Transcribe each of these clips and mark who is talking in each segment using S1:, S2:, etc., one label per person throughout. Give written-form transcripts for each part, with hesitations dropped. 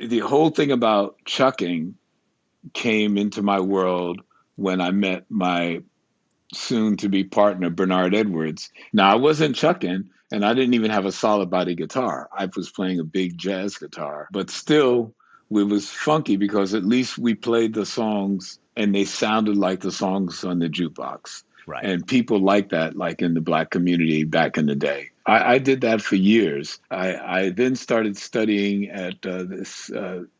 S1: the whole thing about chucking came into my world when I met my soon to be partner, Bernard Edwards. Now, I wasn't chucking and I didn't even have a solid body guitar. I was playing a big jazz guitar, but still, it was funky because at least we played the songs and they sounded like the songs on the jukebox.
S2: Right.
S1: And people like that, like in the Black community back in the day. I did that for years. I then started studying at this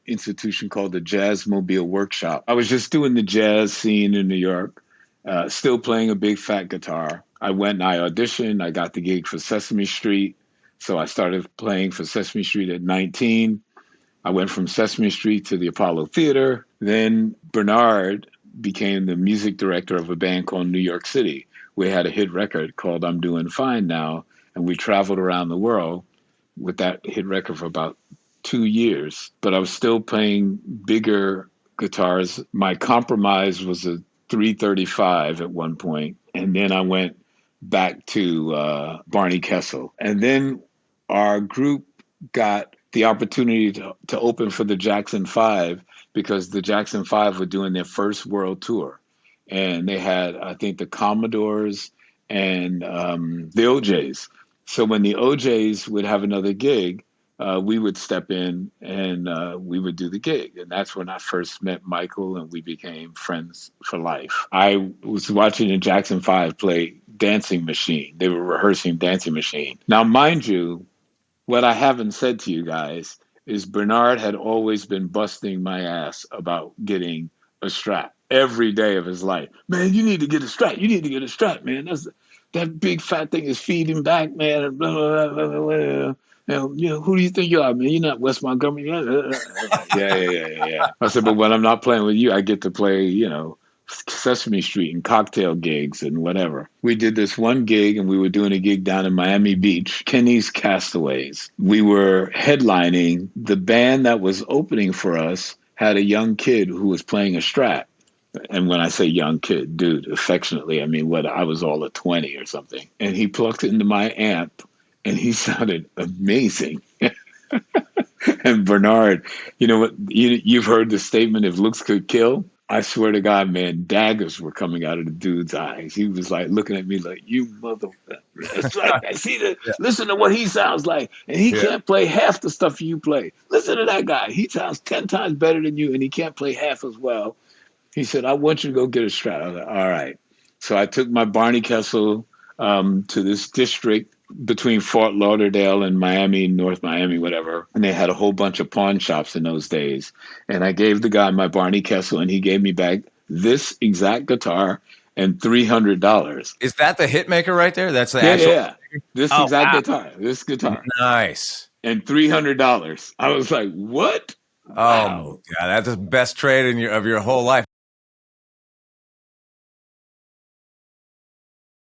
S1: institution called the Jazz Mobile Workshop. I was just doing the jazz scene in New York, still playing a big fat guitar. I went and I auditioned. I got the gig for Sesame Street. So I started playing for Sesame Street at 19. I went from Sesame Street to the Apollo Theater. Then Bernard became the music director of a band called New York City. We had a hit record called I'm Doing Fine Now, and we traveled around the world with that hit record for about 2 years. But I was still playing bigger guitars. My compromise was a 335 at one point, and then I went back to Barney Kessel. And then our group got the opportunity to open for the Jackson 5 because the Jackson 5 were doing their first world tour. And they had, I think, the Commodores and the OJs. So when the OJs would have another gig, we would step in and we would do the gig. And that's when I first met Michael and we became friends for life. I was watching the Jackson 5 play Dancing Machine. They were rehearsing Dancing Machine. Now, mind you, what I haven't said to you guys is Bernard had always been busting my ass about getting a Strat every day of his life. Man, you need to get a Strat. You need to get a Strat, man. That big fat thing is feeding back, man. And blah, blah, blah, blah, blah. Who do you think you are, man? You're not Wes Montgomery. Yeah. I said, but when I'm not playing with you, I get to play, Sesame Street and cocktail gigs and whatever. We did this one gig and we were doing a gig down in Miami Beach, Kenny's Castaways. We were headlining. The band that was opening for us had a young kid who was playing a Strat. And when I say young kid, dude, affectionately, I mean, I was all of 20 or something. And he plugged it into my amp and he sounded amazing. And Bernard, you know what? You've heard the statement, if looks could kill. I swear to God, man, daggers were coming out of the dude's eyes. He was like looking at me like, you motherfucker. It's like, I see that. Yeah. Listen to what he sounds like. And he can't play half the stuff you play. Listen to that guy. He sounds 10 times better than you, and he can't play half as well. He said, I want you to go get a Strat. I was like, all right. So I took my Barney Kessel to this district between Fort Lauderdale and Miami, North Miami, whatever. And they had a whole bunch of pawn shops in those days. And I gave the guy my Barney Kessel, and he gave me back this exact guitar and $300.
S2: Is that the Hitmaker right there? That's the actual.
S1: Yeah. This exact guitar. This guitar.
S2: Nice.
S1: And $300. I was like, what?
S2: Wow. Oh, God, that's the best trade of your whole life.